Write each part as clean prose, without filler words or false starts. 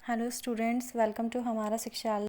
Hello students, welcome to हमारा शिक्षालय।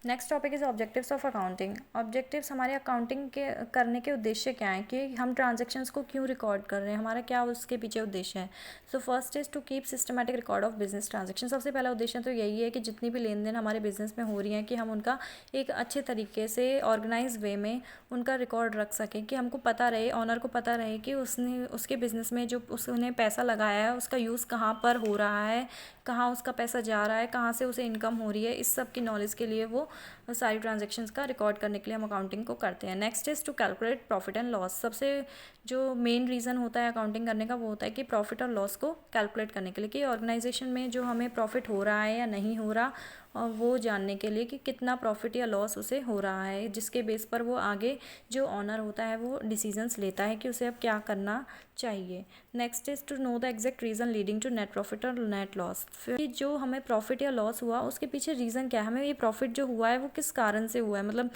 Next topic is objectives of accounting. Objectives हमारे accounting के करने के उद्देश्य क्या हैं कि हम ट्रांजैक्शंस को क्यों रिकॉर्ड कर रहे हैं, हमारा क्या उसके पीछे उद्देश्य है। So first is to keep systematic record of business transaction. सबसे पहला उद्देश्य तो यही है कि जितनी भी लेन देन हमारे बिजनेस में हो रही हैं कि हम उनका एक अच्छे तरीके से ऑर्गेनाइज वे में उनका रिकॉर्ड रख सकें, कि हमको पता रहे, ऑनर को पता रहे कि उसने उसके बिज़नेस में जो उसने पैसा लगाया है उसका यूज़ कहाँ पर हो रहा है, कहाँ उसका पैसा जा रहा है, कहाँ से उसे इनकम हो रही है। इस सब की नॉलेज के लिए वो सारी ट्रांजैक्शंस का रिकॉर्ड करने के लिए हम अकाउंटिंग को करते हैं। Next is to calculate profit and loss. सबसे जो मेन रीज़न होता है अकाउंटिंग करने का वो होता है कि प्रॉफिट और लॉस को कैलकुलेट करने के लिए, कि ऑर्गेनाइजेशन में जो हमें प्रॉफिट हो रहा है या नहीं हो रहा, और वो जानने के लिए कि कितना प्रॉफिट या लॉस उसे हो रहा है, जिसके बेस पर वो आगे जो ऑनर होता है वो डिसीजंस लेता है कि उसे अब क्या करना चाहिए। Next is to know the exact reason leading to net profit और नेट लॉस। फिर कि जो हमें प्रॉफिट या लॉस हुआ उसके पीछे रीज़न क्या है, हमें ये प्रॉफिट जो हुआ है वो किस कारण से हुआ है, मतलब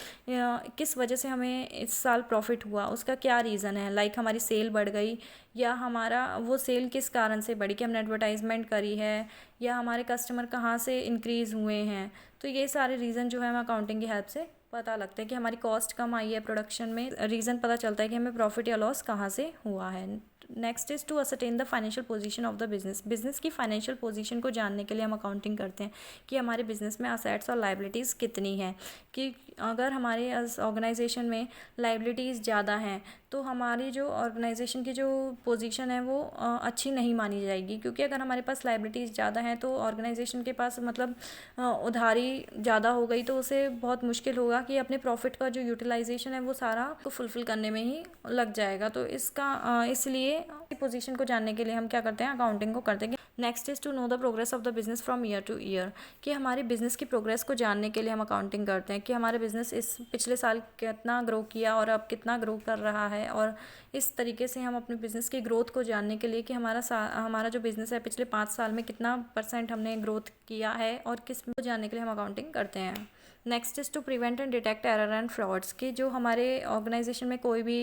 किस वजह से हमें इस साल प्रॉफिट हुआ, उसका क्या रीज़न है। लाइक हमारी सेल बढ़ गई, या हमारा वो सेल किस कारण से बढ़ी, कि हमने एडवर्टाइजमेंट करी है, या हमारे कस्टमर कहाँ से इंक्रीज़ हुए हैं। तो ये सारे रीज़न जो है हमें अकाउंटिंग की हेल्प से पता लगता है कि हमारी कॉस्ट कम आई है प्रोडक्शन में, रीज़न पता चलता है कि हमें प्रॉफिट या लॉस कहाँ से हुआ है। Next is to ascertain the financial position of the business. Business की फाइनेंशियल पोजीशन को जानने के लिए हम अकाउंटिंग करते हैं कि हमारे बिजनेस में असेट्स और लाइबिलिटीज़ कितनी हैं, कि अगर हमारे ऑर्गेनाइजेशन में लाइबिलिटीज़ ज़्यादा हैं तो हमारी जो ऑर्गेनाइजेशन की जो पोजीशन है वो अच्छी नहीं मानी जाएगी, क्योंकि अगर हमारे पास लाइबिलिटीज़ ज़्यादा हैं तो ऑर्गेनाइजेशन के पास मतलब उधारी ज़्यादा हो गई तो उसे बहुत मुश्किल होगा कि अपने प्रॉफिट का जो यूटिलाइजेशन है वो सारा को फुलफ़िल करने में ही लग जाएगा। तो इसलिए पोजीशन को जानने के लिए हम क्या करते हैं, अकाउंटिंग को करते हैं। Next is to know the progress of the business from year to year, कि हमारे बिजनेस की प्रोग्रेस को जानने के लिए हम अकाउंटिंग करते हैं कि हमारे बिजनेस इस पिछले साल कितना ग्रो किया और अब कितना ग्रो कर रहा है। और इस तरीके से हम अपने बिज़नेस की ग्रोथ को जानने के लिए कि हमारा जो बिज़नेस है पिछले 5 साल में कितना % हमने ग्रोथ किया है और किस को जानने के लिए हम अकाउंटिंग करते हैं। Next is to prevent and detect error and frauds, कि जो हमारे ऑर्गेनाइजेशन में कोई भी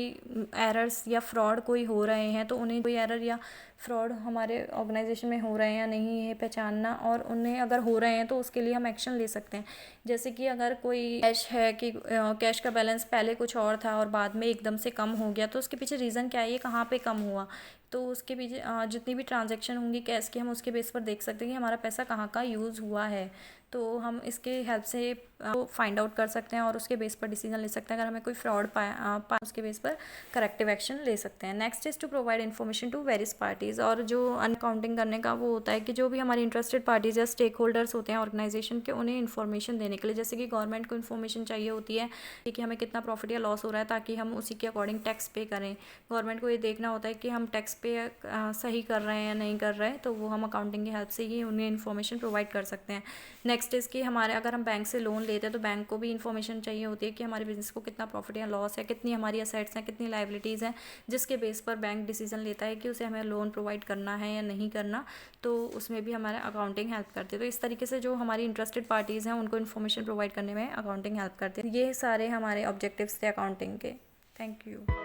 एरर्स या फ्रॉड कोई हो रहे हैं तो उन्हें कोई एरर या फ्रॉड हमारे ऑर्गेनाइजेशन में हो रहे हैं या नहीं है पहचानना, और उन्हें अगर हो रहे हैं तो उसके लिए हम एक्शन ले सकते हैं। जैसे कि अगर कोई कैश है कि कैश का बैलेंस पहले कुछ और था और बाद में एकदम से कम हो गया, तो उसके पीछे रीज़न क्या है, ये कहाँ पे कम हुआ। तो उसके पीछे जितनी भी ट्रांजैक्शन होंगी कैश की, हम उसके बेस पर देख सकते हैं कि हमारा पैसा कहाँ का यूज़ हुआ है। तो हम इसके हेल्प से फाइंड आउट कर सकते हैं और उसके बेस पर डिसीजन ले सकते हैं। अगर हमें कोई फ्रॉड पाया उसके बेस पर करेक्टिव एक्शन ले सकते हैं। Next is to provide information to various parties, और जो अकाउंटिंग करने का वो होता है कि जो भी हमारी इंटरेस्टेड पार्टीज़ या स्टेक होल्डर्स होते हैं ऑर्गेनाइजेशन के, उन्हें इन्फॉर्मेशन देने के लिए, जैसे कि गवर्नमेंट को इन्फॉर्मेशन चाहिए होती है कि हमें कितना प्रॉफिट या लॉस हो रहा है ताकि हम उसी के अकॉर्डिंग टैक्स पे करें। गवर्नमेंट को ये देखना होता है कि हम टैक्स पे सही कर रहे हैं या नहीं कर रहे हैं, तो वो हम अकाउंटिंग की हेल्प से ही उन्हें इन्फॉर्मेशन प्रोवाइड कर सकते हैं। नेक्स्ट इज़ कि हमारे अगर हम बैंक से लोन लेते हैं तो बैंक को भी इन्फॉर्मेशन चाहिए होती है कि हमारे बिजनेस को कितना प्रॉफिट या लॉस है, कितनी हमारी असेट्स हैं, कितनी लाइबिलिटीज़ हैं, जिसके बेस पर बैंक डिसीजन लेता है कि उसे हमें लोन प्रोवाइड करना है या नहीं करना। तो उसमें भी हमारा अकाउंटिंग हेल्प करती है। तो इस तरीके से जो हमारी इंटरेस्टेड पार्टीज़ हैं उनको इन्फॉर्मेशन प्रोवाइड करने में अकाउंटिंग हेल्प करती है। ये सारे हमारे ऑब्जेक्टिव्स थे अकाउंटिंग के। Thank you.